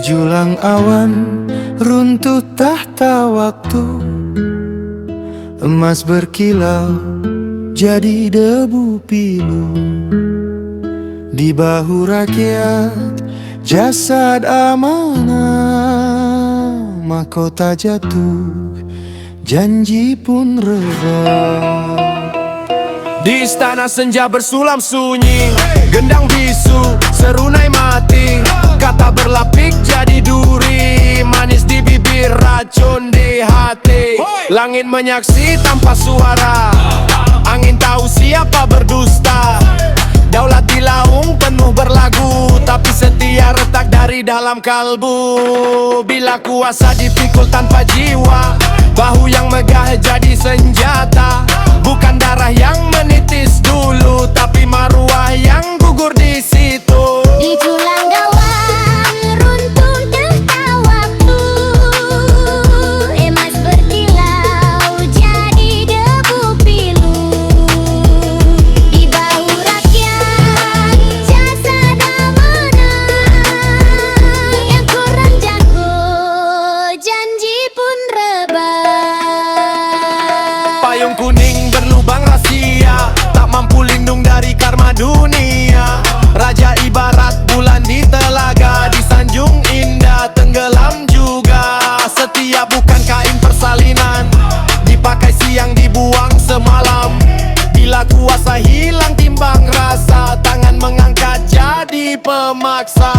julang awan runtuh tahta waktu, emas berkilau jadi debu pilu. Di bahu rakyat jasad amanah, mahkota jatuh, janji pun rebah. Di istana senja bersulam sunyi, gendang bisu, serunai mati. Kata berlapik jadi duri, manis di bibir, racun di hati. Langit menyaksi tanpa suara, angin tahu siapa berdusta. Daulat di laung penuh berlagu, tapi setia retak dari dalam kalbu. Bila kuasa dipikul tanpa jiwa, bahu yang megah jadi senjata. Bukan darah yang menitis dulu, tapi maruah yang gugur di situ. Di julang awan runtuh tahta waktu, emas berkilau jadi debu pilu. Di bahu rakyat jasad amanah, yang kurang jago janji pun rebah. Payung kuning berlubang rahasia, tak mampu lindung dari karma dunia. Raja ibarat bulan di telaga, disanjung indah tenggelam juga. Setia bukan kain persalinan, dipakai siang dibuang semalam. Bila kuasa hilang timbang rasa, tangan mengangkat jadi pemaksa.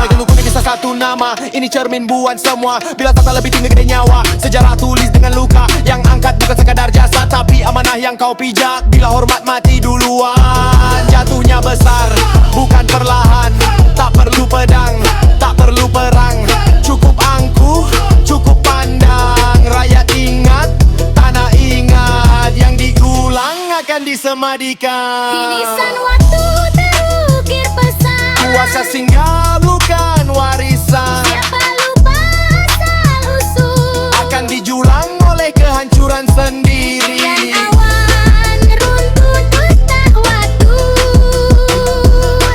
Payung kuning kisah satu nama, ini cermin buan semua. Bila tata lebih tinggi gede nyawa, sejarah tulis dengan luka. Yang angkat bukan sekadar jasa, tapi amanah yang kau pijak. Bila hormat mati duluan, jatuhnya besar, bukan perlahan. Tak perlu pedang, tak perlu perang, cukup angkuh, cukup pandang. Rakyat ingat, tanah ingat, yang digulang akan disemadikan. Irisan waktu terukir pesan, Kuasa singgah bukan warisan, siapa lupa asal usul. akan dijulang oleh kehancuran sendiri. Dan awan runtuh tahta waktu,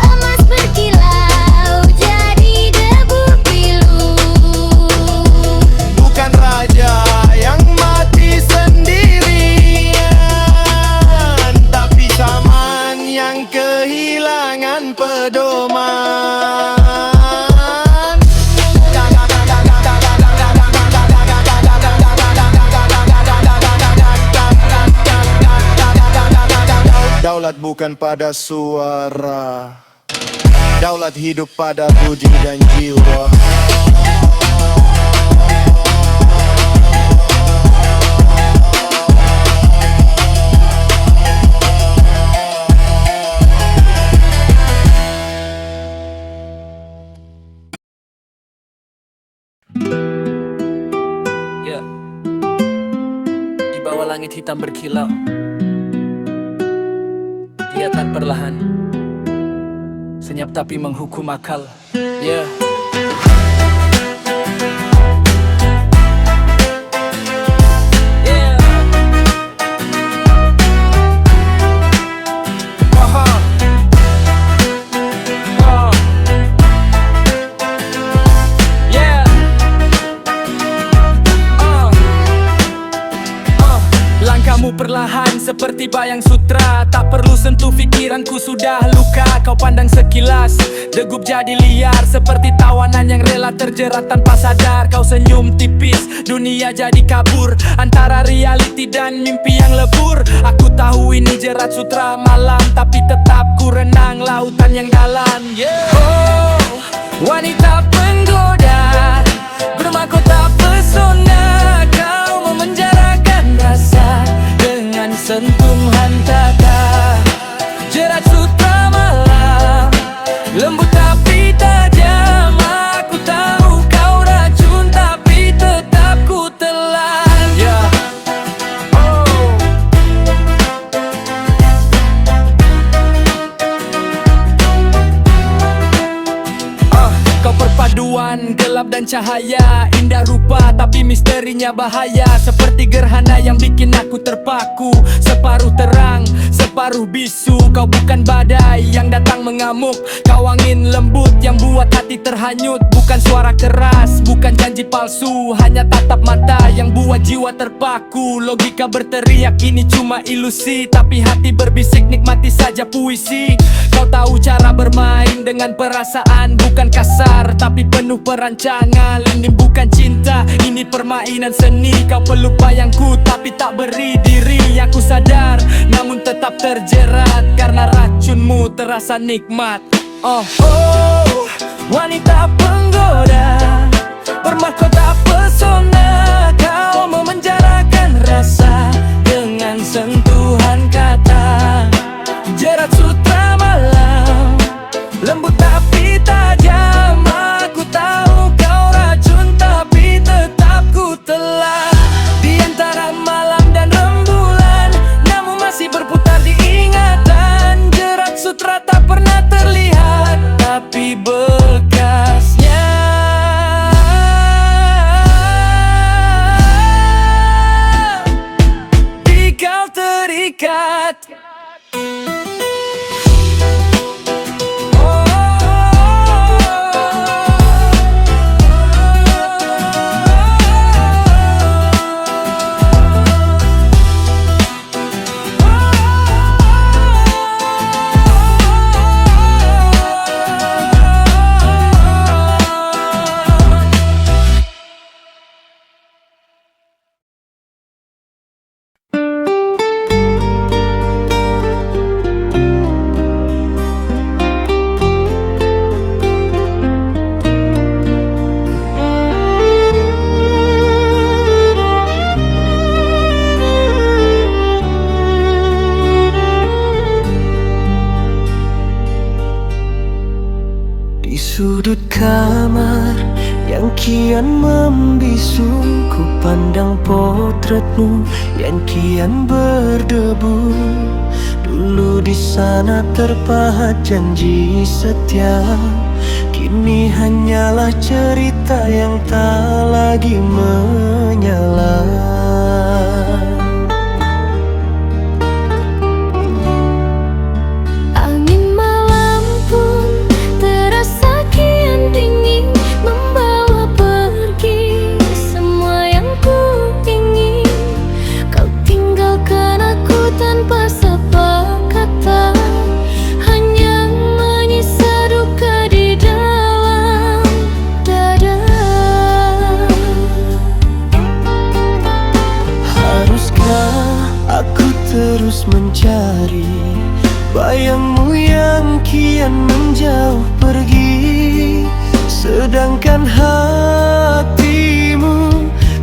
emas berkilau jadi debu pilu. Bukan raja yang mati sendirian, tapi zaman yang kehilangan pedoman. Daulat bukan pada suara, daulat hidup pada budi dan jiwa. Ya, di bawah langit hitam berkilau, dia tak perlahan, senyap tapi menghukum akal. Ya, yeah. Yeah. Langkahmu perlahan seperti bayang sutra, tak perlu sentuh pikiranku sudah luka. Kau pandang sekilas, degup jadi liar, seperti tawanan yang rela terjerat tanpa sadar. Kau senyum tipis, dunia jadi kabur antara realiti dan mimpi yang lebur. Aku tahu ini jerat sutra malam, tapi tetap ku renang lautan yang dalam. Yeah. Oh, wanita penggoda bermahkota pesona, kau memenjarakan rasa dengan sentuhan tata. Jerat sutra malam, lembut tapi tajam. Aku tahu kau racun, tapi tetap ku telan. Yeah. Oh. Kau perpaduan gelap dan cahaya, indah rupa tapi misterinya bahaya. Seperti gerhana yang bikin aku terpaku, separuh terang, separuh paruh bisu. Kau bukan badai yang datang mengamuk, kau angin lembut yang buat hati terhanyut. Bukan suara keras, bukan janji palsu, hanya tatap mata yang buat jiwa terpaku. Logika berteriak ini cuma ilusi, tapi hati berbisik nikmati saja puisi. Kau tahu cara bermain dengan perasaan, bukan kasar tapi penuh perancangan. Ini bukan cinta, ini permainan seni. Kau peluk bayangku tapi tak beri diri. Aku sadar namun tetap terjerat, karena racunmu terasa nikmat. Oh, wanita penggoda, bermahkota pesona. Kau memenjarakan rasa dengan sentuhan kata. Jerat sutra malam, lembut tapi tajam. Aku tahu kau racun tapi tetap ku telan. Di antara malam dan rembulan, namun masih berputar di ingatan. Jerat sutra tak pernah terlihat, tapi bekasnya di kau terikat. Di sudut kamar yang kian membisu, ku pandang potretmu yang kian berdebu. Dulu di sana terpahat janji setia, kini hanyalah cerita yang tak lagi menyala. Terus mencari bayangmu yang kian menjauh pergi, sedangkan hatimu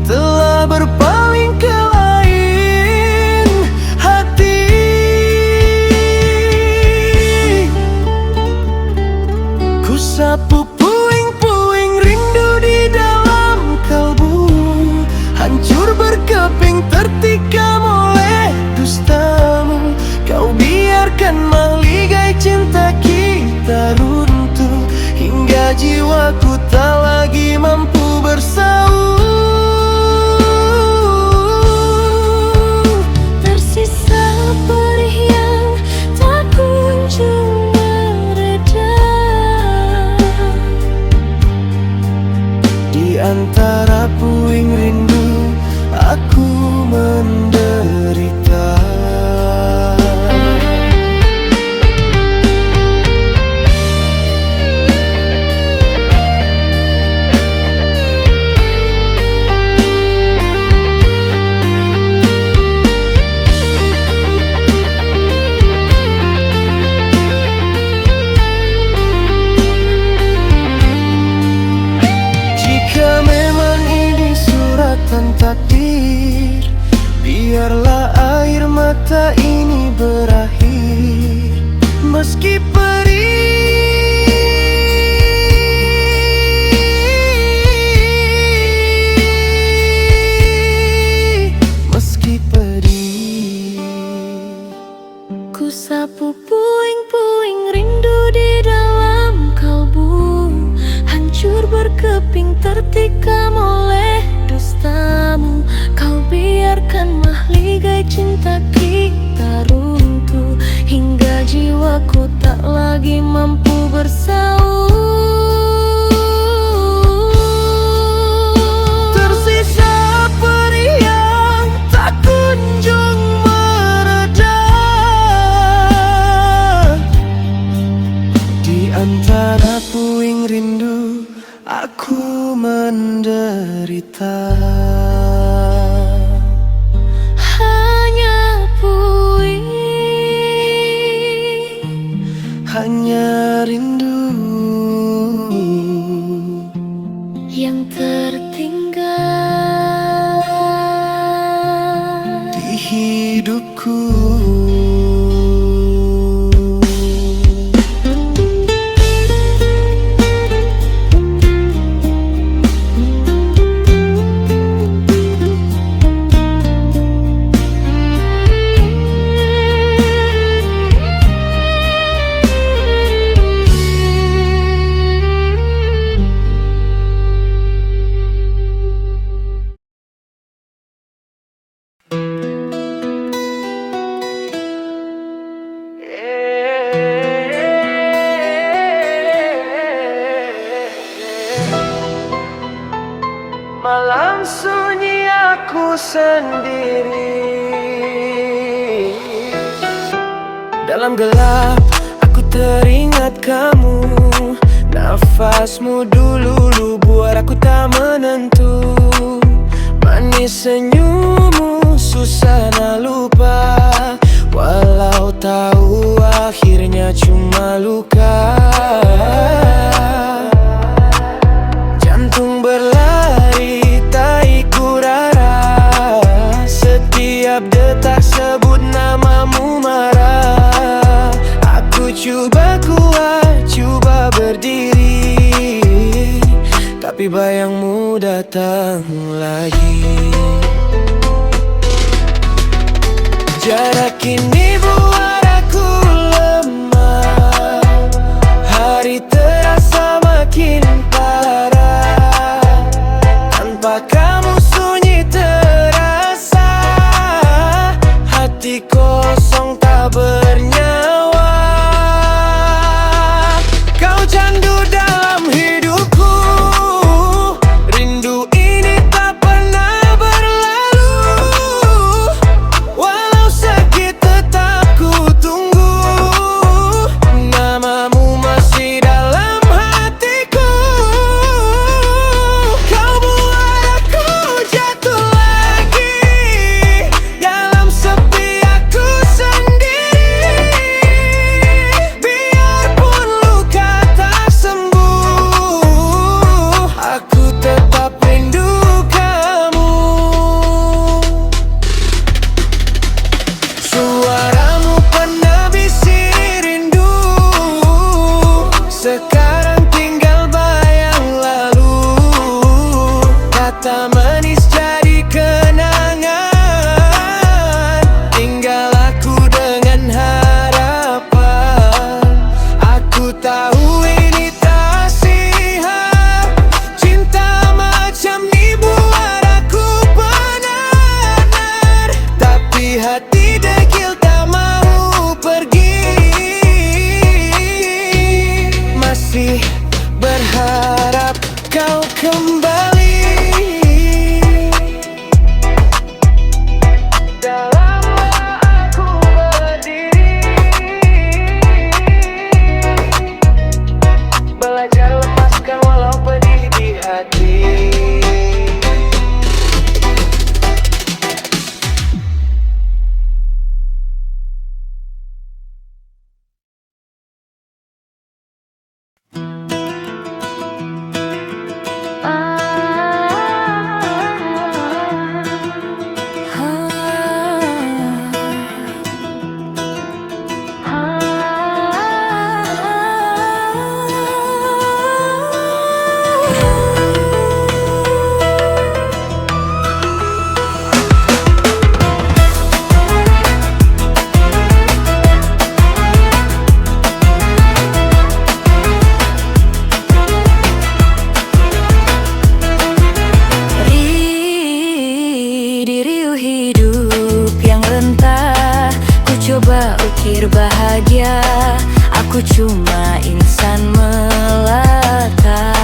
telah berpaling ke lain hati. Ku sapu puing-puing rindu di dalam kalbu, hancur berkeping tertikam oleh dustamu. Kau biarkan mahligai cinta kita runtuh, hingga jiwaku tak lagi mampu bersaung. Tersisa perih yang tak kunjung mereda. Di antara puing rindu aku menderita. Jika memang ini suratan takdir, biarlah air mata ini berakhir. Meski pedih, meski pedih. Ku sapu puing-puing rindu di dalam kalbu, hancur berkeping tertikam oleh dustamu. Kau biarkan mahligai cinta kita runtuh, lagi mampu bersaut. Tersisa perih yang tak kunjung mereda. Di antara puing rindu aku menderita. Hanya puing, hanya rindu yang tertinggal di hidupku. Malam sunyi aku sendiri. Dalam gelap aku teringat kamu. Nafasmu dulu buat aku tak menentu. Manis senyummu susah nak lupa. Walau tahu akhirnya cuma luka. Jantung berlari tak ikut arah. Setiap detak sebut namamu marah. Aku cuba kuat, cuba berdiri, tapi bayangmu datang lagi. Jarak ini buat aku lemah. Hari terasa makin parah. Tanpa kamu sunyi terasa. Hati kosong tak bernyawa. Kau candu dalam hidupku. Rindu ini tak pernah berlalu. Walau sakit tetap ku tunggu. Namamu masih dalam hatiku. Kau buat aku jatuh lagi. Dalam sepi aku sendiri. Biarpun luka tak sembuh, aku tetap rindu kamu. Suaramu pernah bisik rindu. Sekarang tinggal bayang lalu. Kata manis jadi kenangan. Tinggal aku dengan harapan. Aku tahu ini tak sihat. Cinta macam ni buat aku benar. Tapi hati degil tak mau pergi. Masih berharap kau kembali. Dalam aku berdiri. Belajar lepaskan walau pedih di hati. Diriu hidup yang rentah, ku coba ukir bahagia. Aku Aku cuma insan melata,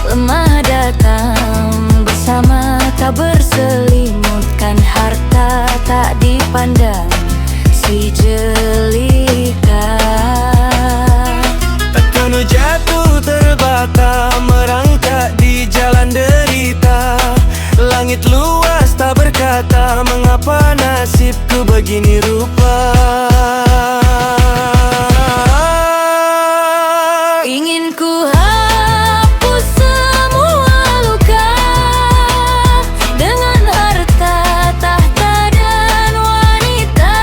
lemah datang bersama, tak berselimutkan harta, tak dipandang si jelita. Takkan jatuh terbata, merangkak di jalan derita. Langit luas tak berkata, mengapa nasibku begini rupa. Ingin ku hapus semua luka dengan harta, tahta dan wanita.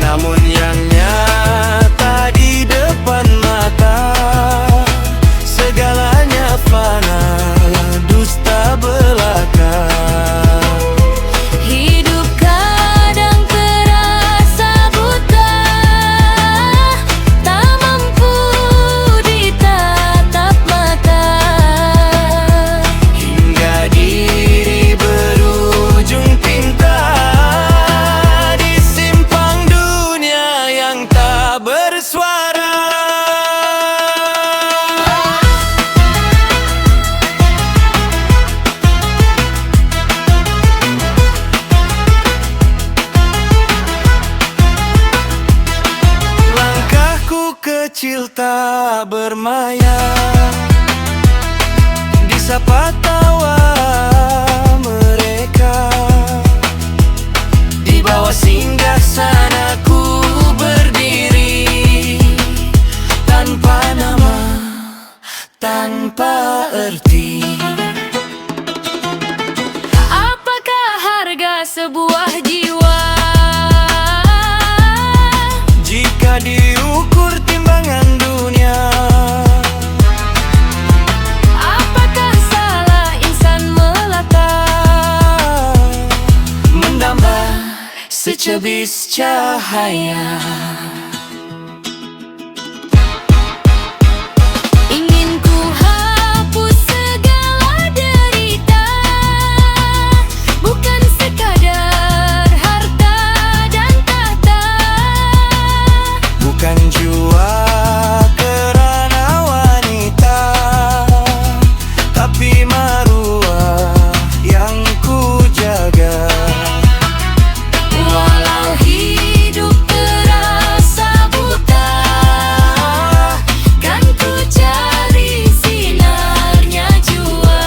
Namun yang nyata di depan mata, segalanya fana, dusta belaka. Hidup kadang terasa buta, tak mampu ditatap mata. Hingga diri berujung tinta di simpang dunia yang tak bersuara. Langkahku kecil tak bermaya, disapa tawa mereka. Di bawah singgah sanaku berdiri, tanpa nama, tanpa arti. Apakah harga sebuah jiwa Jika diukur timbangan dunia, apakah salah insan melata mendamba secebis cahaya. ingin ku hapus segala derita, bukan sekadar harta dan tahta. Bukan jua kerana wanita, tapi maruah yang ku jaga. Walau hidup terasa buta, kan ku cari sinarnya jua,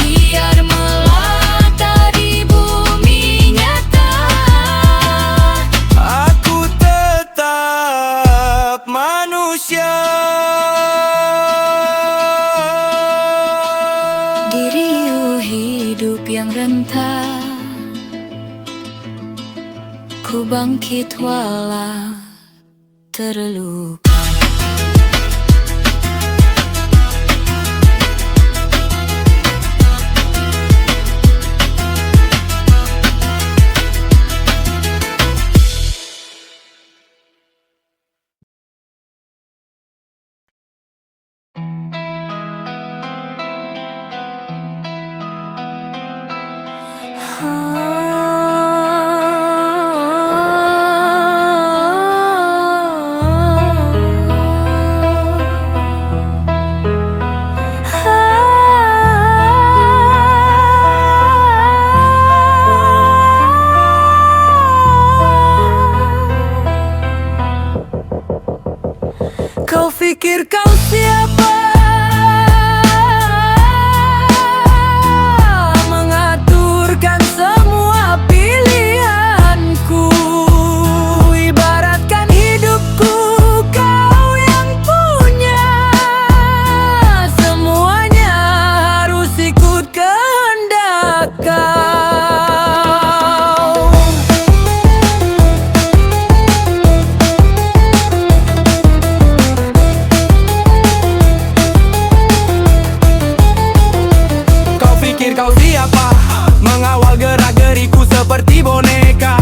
biar melata di bumi nyata. Aku tetap manusia. Diriu hidup yang renta, ku bangkit walau terluka. Kau pikir kau siapa? Mengaturkan semua pilihanku, ibaratkan hidupku kau yang punya. Semuanya harus ikut kehendak kau. Kau siapa? Mengawal gerak-geriku seperti boneka.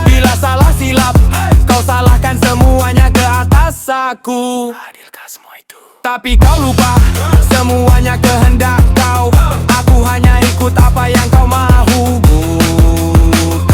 Bila salah silap, kau salahkan semuanya ke atas aku. Adilkah semua itu? Tapi kau lupa, semuanya kehendak kau. Aku hanya ikut apa yang kau mahu. Bukan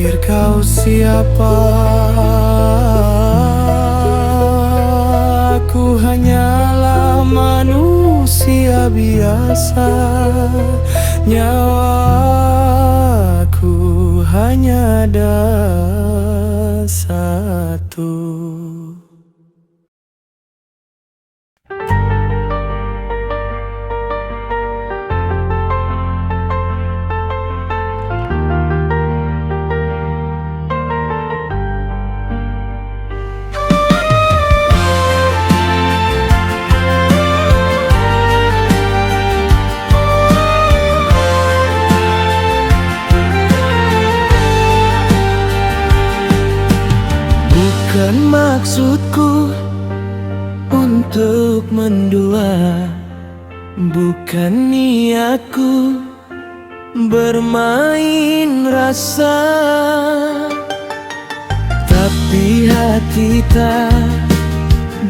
pikir kau siapa? Aku hanyalah manusia biasa. Nyawaku hanya ada satu. Bukan maksudku untuk mendua, bukan niatku bermain rasa, tapi hati tak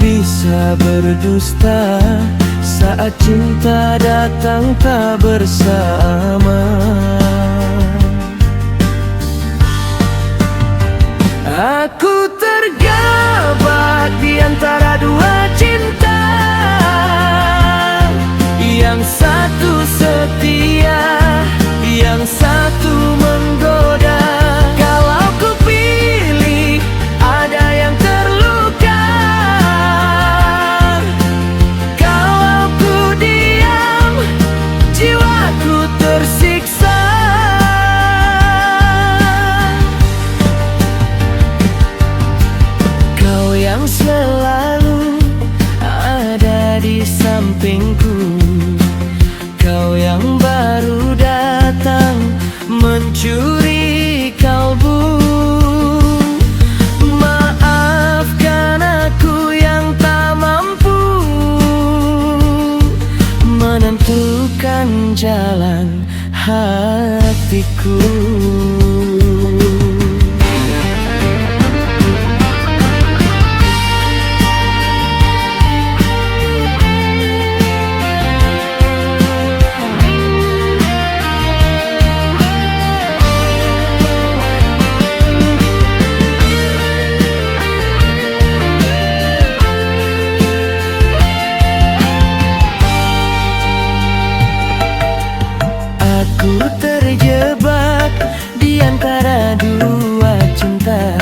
bisa berdusta saat cinta datang tak bersama. Aku terjebak di antara dua cinta, yang satu setia, yang satu menggoda. Kalau ku pilih, ada yang terluka. Kalau ku diam, jiwaku tersiksa. Yang selalu ada di sampingku, kau yang baru datang mencuri kalbu. Maafkan aku yang tak mampu menentukan jalan hatiku. Aku terjebak di antara dua cinta.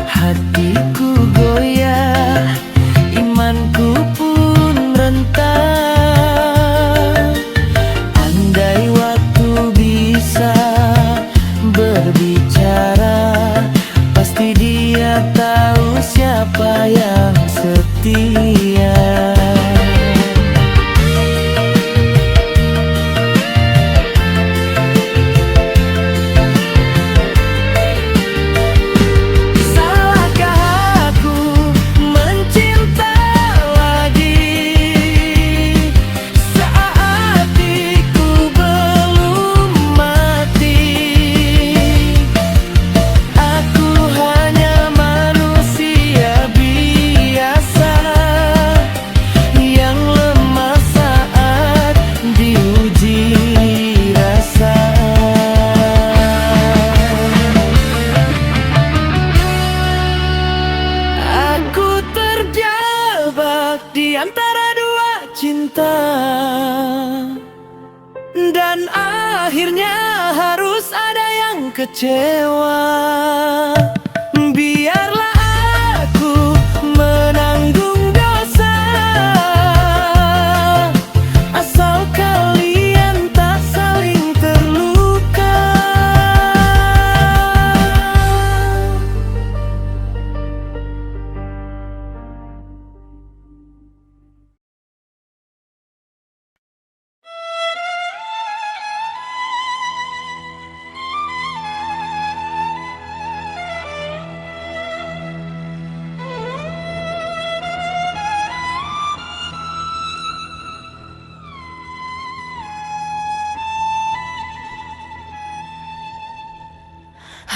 Hatiku goyah, imanku pun rentan. Andai waktu bisa berbicara, pasti dia tahu siapa yang setia. Di antara dua cinta, dan akhirnya harus ada yang kecewa. Biarlah aku menanggung dosa, asal kalian tak saling terluka.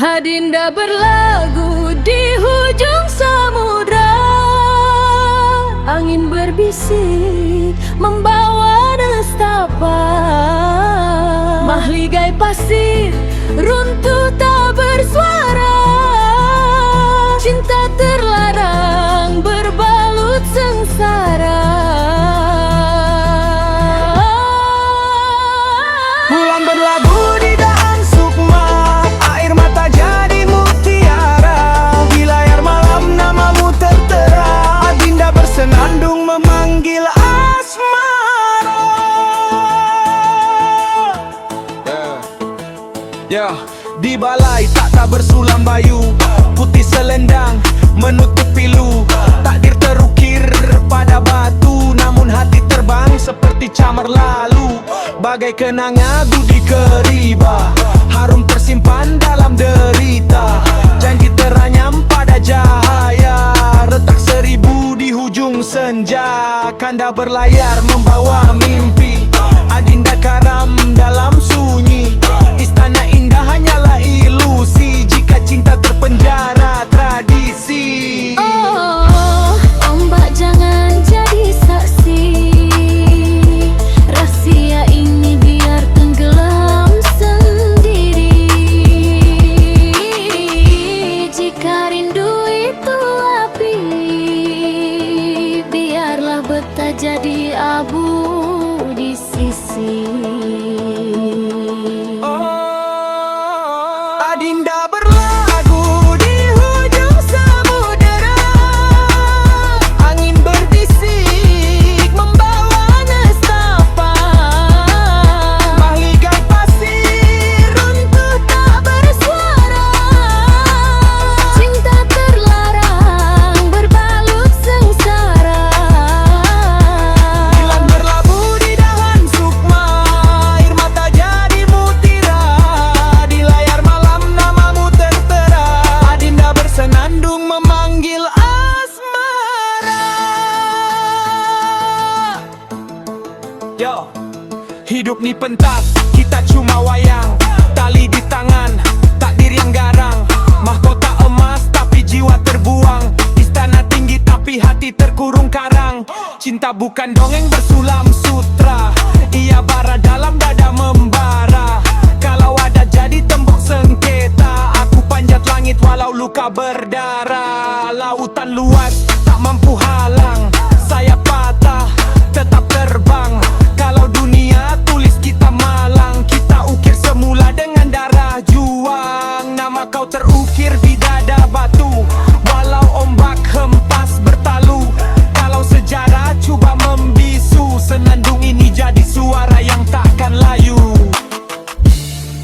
Adinda berlagu di hujung samudra, angin berbisik membawa nestapa. Mahligai pasir runtuh tak bersama. balai tak bersulam bayu. Putih selendang menutup pilu. Takdir terukir pada batu, namun hati terbang seperti camar lalu. Bagai kenanga budi keriba, harum tersimpan dalam derita. Janji teranyam pada cahaya, retak seribu di hujung senja. Kanda berlayar membawa mimpi, Adinda karam dalam sunyi. Istana indah hanyalah ilusi jika cinta terpenjara tradisi. Oh, ombak jangan jadi saksi. Rahasia ini biar tenggelam sendiri. Jika rindu itu api, biarlah betah jadi abu di sisi. Adinda berlagu di hujung samudera. Angin berbisik membawa nestapa. Mahligai pasir runtuh tak bersuara. Cinta terlarang berbalut sengsara. Hilang berlabuh di dahan sukma, air mata jadi mutiara. Di layar malam namamu tertera, Adinda bersenandung memanggil asmara. Yo, hidup ni pentas, kita cuma wayang. Tali di tangan, takdir yang garang. Mahkota emas tapi jiwa terbuang. Istana tinggi tapi hati terkurung karang. Cinta bukan dongeng bersulam sutra, ia bara dalam dada membara. Kalau ada jadi tembok sengketa, aku panjat langit walau luka berdarah. Lautan luas tak mampu halang, sayap patah tetap terbang. Kalau dunia tulis kita malang, kita ukir semula dengan darah juang. Nama kau terukir di dada batu, walau ombak hempas bertalu. Kalau sejarah cuba membisu, senandung ini jadi suara yang takkan layu.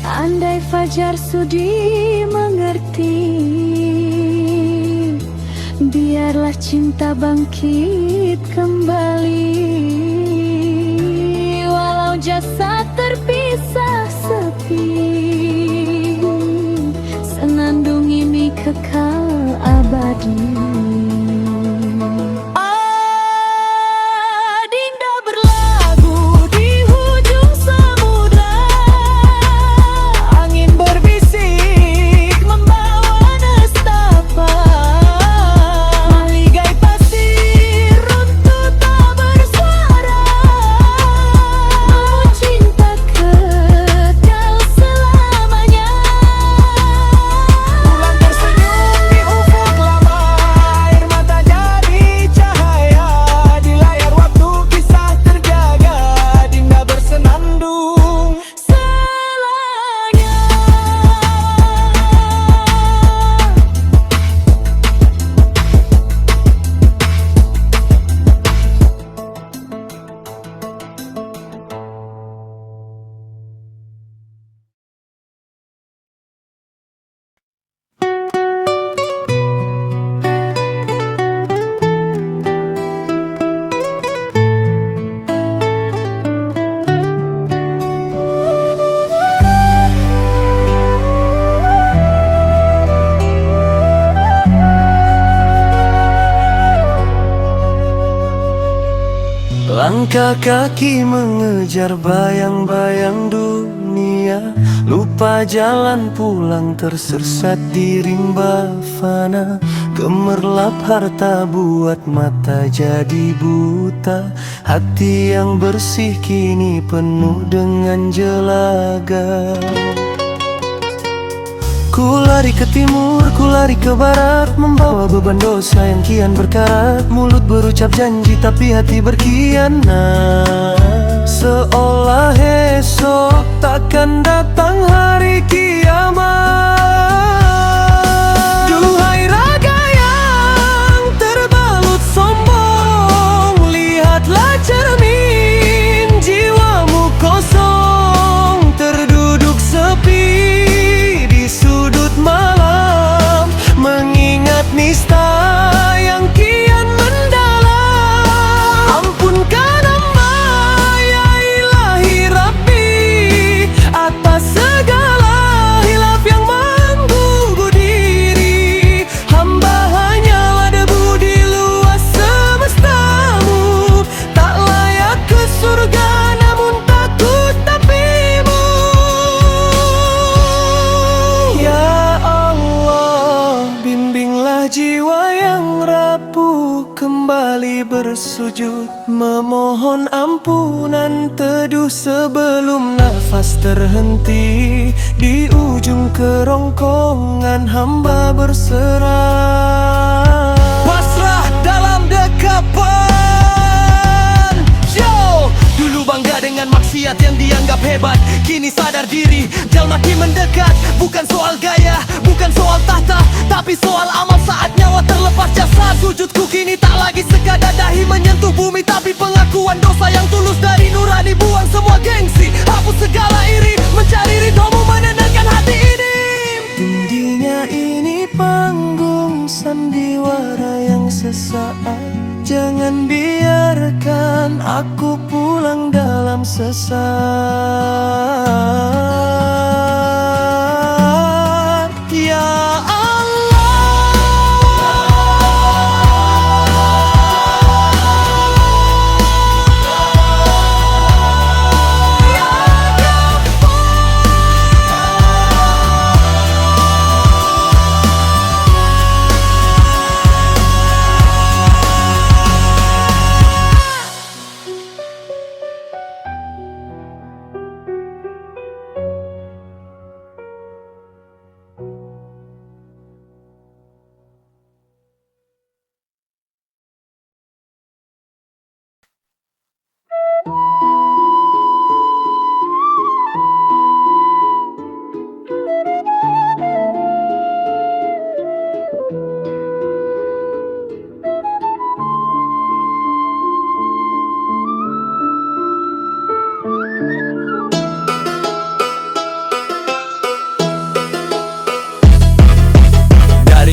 Andai fajar sudi mengerti, biarlah cinta bangkit kembali. Walau jasad terpisah sepi, senandung ini kekal abadi. Adinda berlagu di hujung samudra. Angin berbisik membawa nestapa. Mahligai pasir runtuh tak bersuara. Namun cinta kekal selamanya. Bulan tersenyum di ufuk lama, air mata jadi cahaya. Di layar waktu kisah terjaga, Adinda bersenandung Selanya. Langkah kaki mengejar bayang-bayang dunia, lupa jalan pulang tersesat di rimba fana. Gemerlap harta buat mata jadi buta, hati yang bersih kini penuh dengan jelaga. Ku lari ke timur, ku lari ke barat, membawa beban dosa yang kian berkarat. Mulut berucap janji tapi hati berkhianat. Seolah esok takkan datang hari kiamat. Duhai raga yang terbalut sombong, lihatlah cermin jiwamu kosong, terduduk sepi di kali bersujud memohon ampunan, teduh sebelum nafas terhenti. Di ujung kerongkongan hamba berserah, pasrah dalam dekapan. Yo, dulu bangga dengan maksiat yang dianggap hebat, kini sadar diri, jal makin mendekat. Bukan soal gaya, bukan soal tahta, tapi soal amal saat nyawa terlepas jasad. Sujudku kini tak lagi sekadar dahi menyentuh bumi, tapi pengakuan dosa yang tulus dari nurani. Buang semua gengsi, hapus segala iri, mencari ridhomu menenangkan hati ini. Dindingnya ini panggung sandiwara yang sesaat, jangan biarkan aku pulang dalam sesat.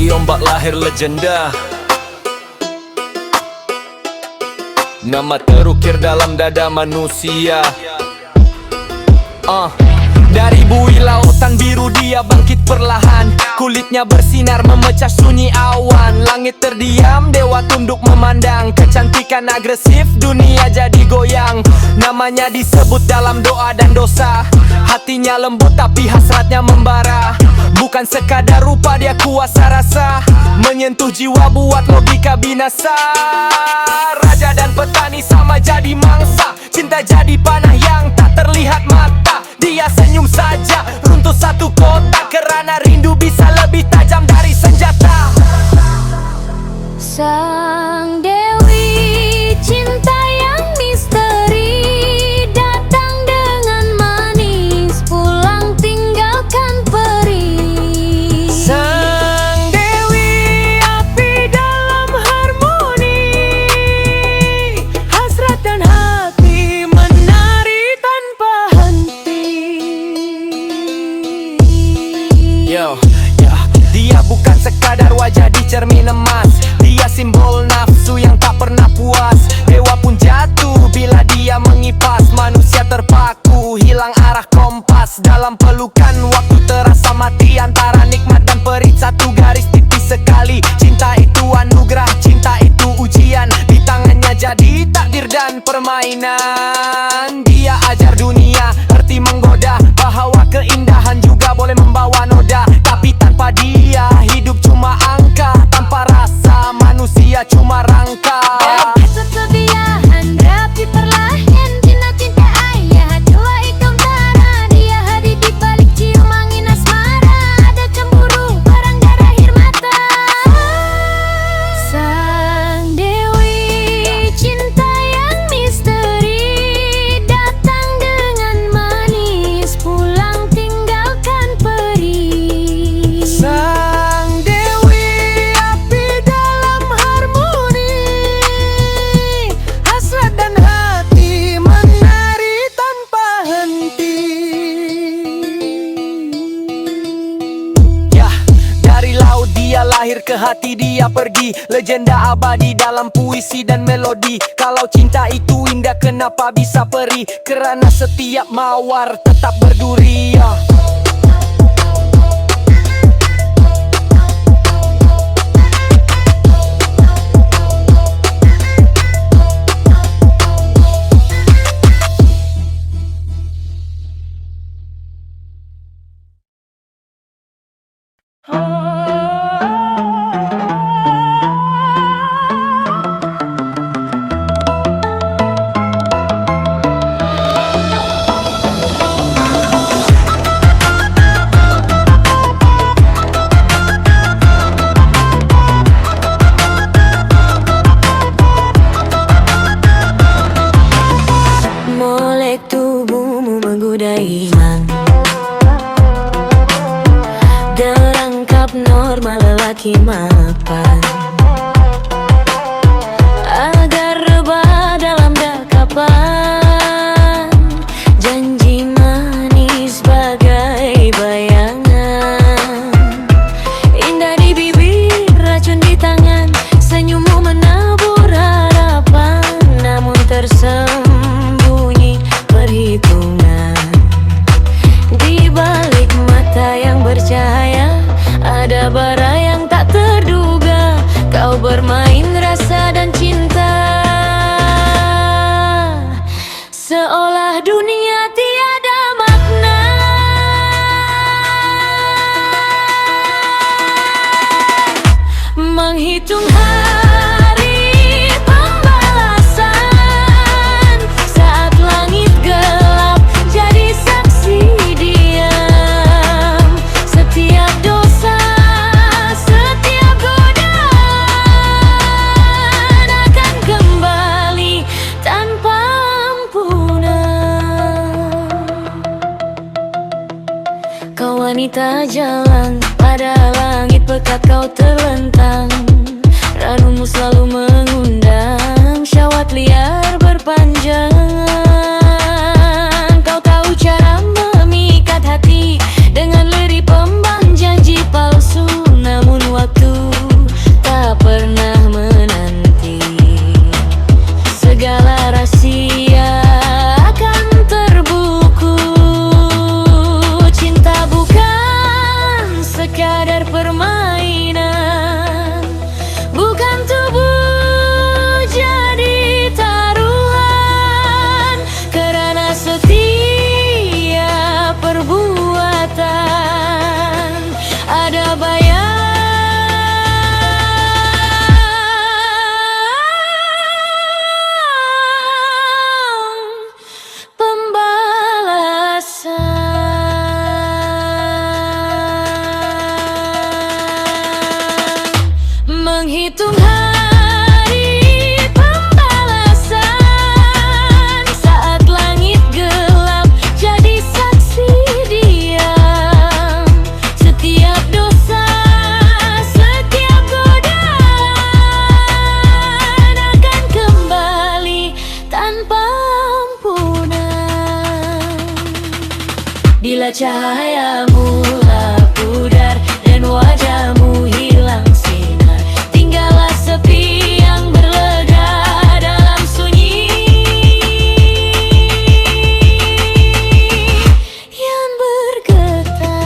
Ya ombak lahir legenda, nama terukir dalam dada manusia. Dari buih lautan biru dia bangkit perlahan, kulitnya bersinar memecah sunyi awan. Langit terdiam, dewa tunduk memandang, kecantikan agresif dunia jadi goyang. Namanya disebut dalam doa dan dosa, hatinya lembut tapi hasratnya membara. Bukan sekadar rupa dia kuasa rasa, menyentuh jiwa buat logika binasa. Raja dan petani sama jadi mangsa, cinta jadi panah yang tak terlihat mata. Dia senyum saja, runtuh satu kota, kerana rindu bisa lebih tajam dari senjata. Sang Dewi cinta yang misteri, datang dengan manis, pulang tinggalkan peri. Sang Dewi api dalam harmoni, hasrat dan hati menari tanpa henti. Dia bukan sekadar wajah di cermin emas, dia simbol nafsu yang tak pernah puas. Dewa pun jatuh bila dia mengipas, manusia terpaku hilang arah kompas. Dalam pelukan waktu terasa mati, antara nikmat dan perih satu garis tipis sekali. Cinta itu anugerah, cinta itu ujian, di tangannya jadi takdir dan permainan. Dia ajar dunia erti menggoda, bahwa keindahan juga boleh membawa noda. Tapi tanpa dia hidup cuma angka, tanpa rasa manusia cuma rangka. Kesebiaan rapi perlahan, cinta-cinta ayah dua ikam tara. Dia hadir di balik cium angin asmara, ada cemburu barang darah air mata. Sang Dewi cinta yang misteri, datang dengan manis, pulang tinggalkan peri. Sang Dewi api dalam harmoni, hasrat dan hati menari tanpa henti. Dari laut dia lahir, ke hati dia pergi, legenda abadi dalam puisi dan melodi. Kalau cinta itu indah kenapa bisa perih, kerana setiap mawar tetap berduri. normal lelaki mapan, agar rebah dalam dakapan. Janji manis bagai bayangan, indah di bibir, racun di tangan. Senyummu menabur harapan, namun tersembunyi perhitungan. Di balik mata yang bercahaya ada bara yang tak terduga. Kau bermain rasa dan cinta, seolah dunia tiada makna. Menghitung hari pembalasan, saat langit gelap jadi saksi diam. Setiap dosa, setiap godaan akan kembali tanpa ampunan. Kau wanita jalan, pada langit pekat kau terlentang. Ranummu selalu mengundang syahwat liar berpanjang. Kau tahu cara memikat hati dengan lirik pembang janji palsu. Namun waktu tak pernah menanti, segala rahasia akan terbuku. Cinta bukan sekadar permainan, bukan tubuh jadi taruhan. Karena setiap perbuatan ada pembalasan. Menghitung hari pembalasan, saat langit gelap jadi saksi diam. Setiap dosa, setiap godaan akan kembali tanpa ampunan. Bila cahayamu pudar dan wajahmu hilang sinar, tinggallah sepi yang berlega dalam sunyi yang bergetar.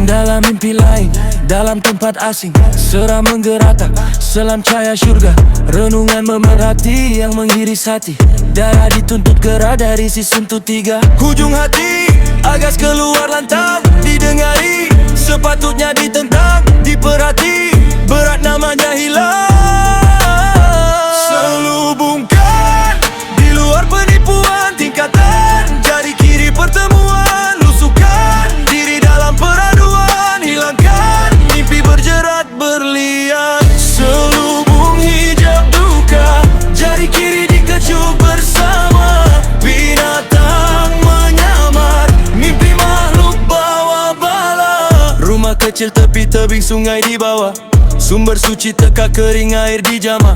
Dalam mimpi lain, dalam tempat asing, seram menggerakkan selam cahaya syurga. Renungan memerhati yang menghiris hati, darah dituntut gerah dari si sentuh tiga. Hujung hati, agas keluar lantang, didengari, sepatutnya ditentang, diperhati, berat namanya hilang. Selubungkan, di luar penipuan tingkatan, jari kiri pertemuan, lusukan diri dalam peraduan, hilangkan mimpi berjerat berlian. Selubung hijab duka, jari kiri dikecup bersama, binatang menyamar, mimpi makhluk bawa bala. Rumah kecil tepi tebing sungai di bawah, sumber suci teka kering air di jama.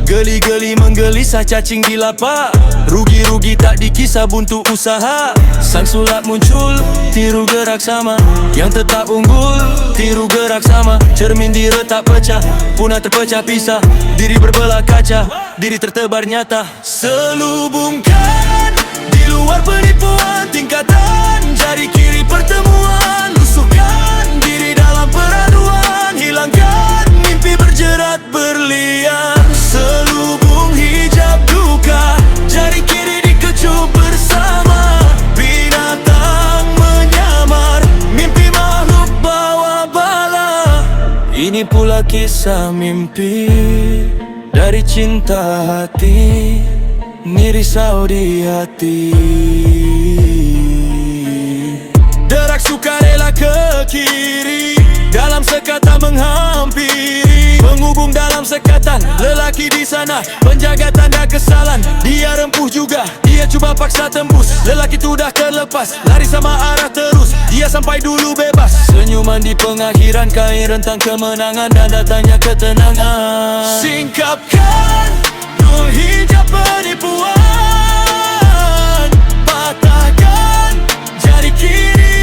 Geli-geli menggelisah cacing di lapak, rugi-rugi tak dikisah buntu usaha. Sang sulap muncul, tiru gerak sama, yang tetap unggul, tiru gerak sama. Cermin diretak pecah, punah terpecah pisah, diri berbelah kaca, diri tertebar nyata. Selubungkan, di luar penipuan tingkatan, jari kiri pertemuan, lusukan diri dalam peraduan, hilangkan mimpi berjerat berlian. Selubung hijab duka, jari kiri dikecup bersama, binatang menyamar, mimpi Ini pula kisah mimpi dari cinta hati, ni risau di hati. Derak sukarela ke kiri, dalam sekatan menghampiri, menghubung dalam sekatan. Lelaki di sana menjaga tanda kesalahan. Dia rempuh juga, dia cuba paksa tembus. Lelaki tu dah terlepas, lari sama arah terus. Dia sampai dulu bebas. Senyuman di pengakhiran, kain rentang kemenangan dan datangnya ketenangan. Singkapkan nur hijab penipuan, patahkan jari kiri